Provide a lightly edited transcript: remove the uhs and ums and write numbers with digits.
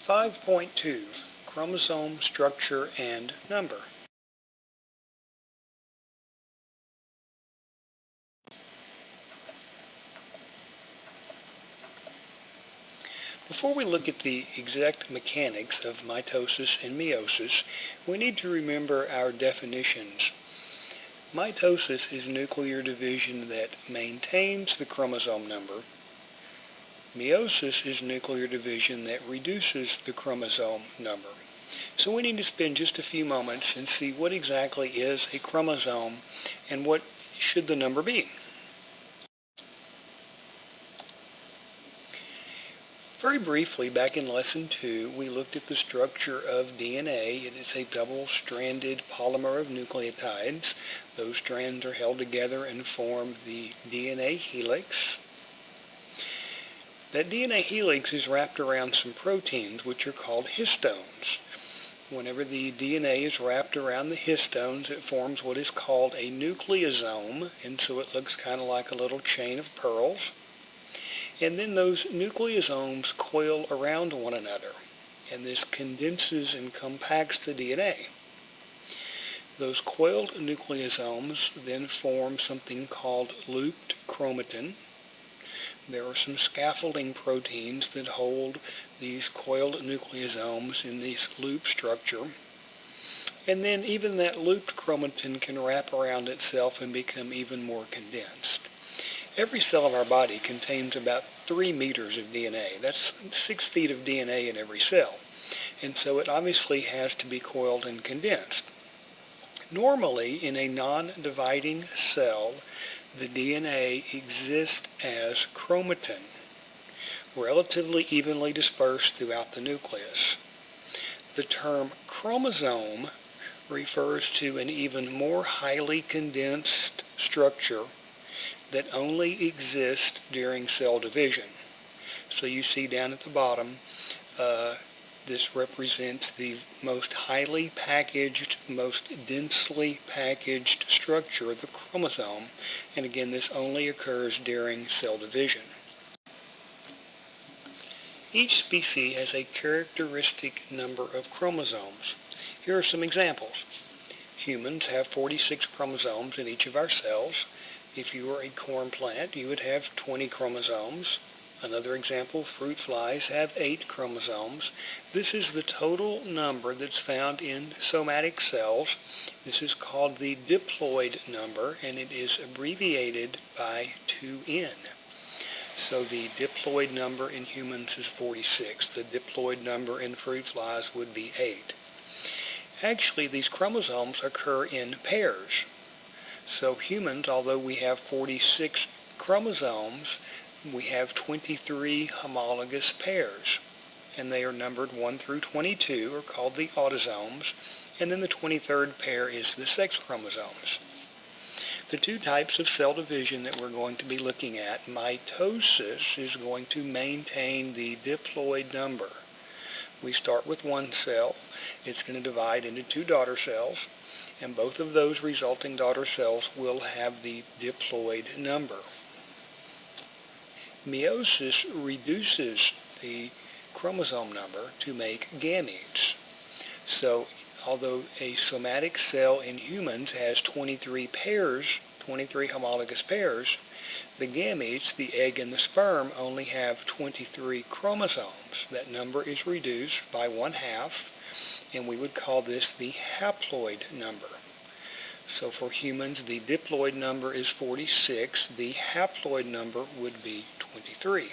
5.2 Chromosome Structure and Number. Before we look at the exact mechanics of mitosis and meiosis, we need to remember our definitions. Mitosis is nuclear division that maintains the chromosome number. Meiosis is nuclear division that reduces the chromosome number. So we need to spend just a few moments and see what exactly is a chromosome and what should the number be. Very briefly, back in Lesson 2, we looked at the structure of DNA. It is a double-stranded polymer of nucleotides. Those strands are held together and form the DNA helix. That DNA helix is wrapped around some proteins, which are called histones. Whenever the DNA is wrapped around the histones, it forms what is called a nucleosome, and so it looks kind of like a little chain of pearls. And then those nucleosomes coil around one another, and this condenses and compacts the DNA. Those coiled nucleosomes then form something called looped chromatin. There are some scaffolding proteins that hold these coiled nucleosomes in this loop structure. And then even that looped chromatin can wrap around itself and become even more condensed. Every cell of our body contains about 3 meters of DNA. That's 6 feet of DNA in every cell. And so it obviously has to be coiled and condensed. Normally, in a non-dividing cell, the DNA exists as chromatin, relatively evenly dispersed throughout the nucleus. The term chromosome refers to an even more highly condensed structure that only exists during cell division. So you see down at the bottom, this represents the most highly packaged, most densely packaged structure of the chromosome, and again, this only occurs during cell division. Each species has a characteristic number of chromosomes. Here are some examples. Humans have 46 chromosomes in each of our cells. If you were a corn plant, you would have 20 chromosomes. Another example, fruit flies have 8 chromosomes. This is the total number that's found in somatic cells. This is called the diploid number, and it is abbreviated by 2N. So the diploid number in humans is 46. The diploid number in fruit flies would be 8. Actually, these chromosomes occur in pairs. So humans, although we have 46 chromosomes, we have 23 homologous pairs, and they are numbered 1 through 22, are called the autosomes, and then the 23rd pair is the sex chromosomes. The two types of cell division that we're going to be looking at, mitosis is going to maintain the diploid number. We start with one cell. It's going to divide into 2 daughter cells, and both of those resulting daughter cells will have the diploid number. Meiosis reduces the chromosome number to make gametes. So, although a somatic cell in humans has 23 pairs, 23 homologous pairs, the gametes, the egg and the sperm, only have 23 chromosomes. That number is reduced by 1/2, and we would call this the haploid number. So for humans, the diploid number is 46. The haploid number would be 23.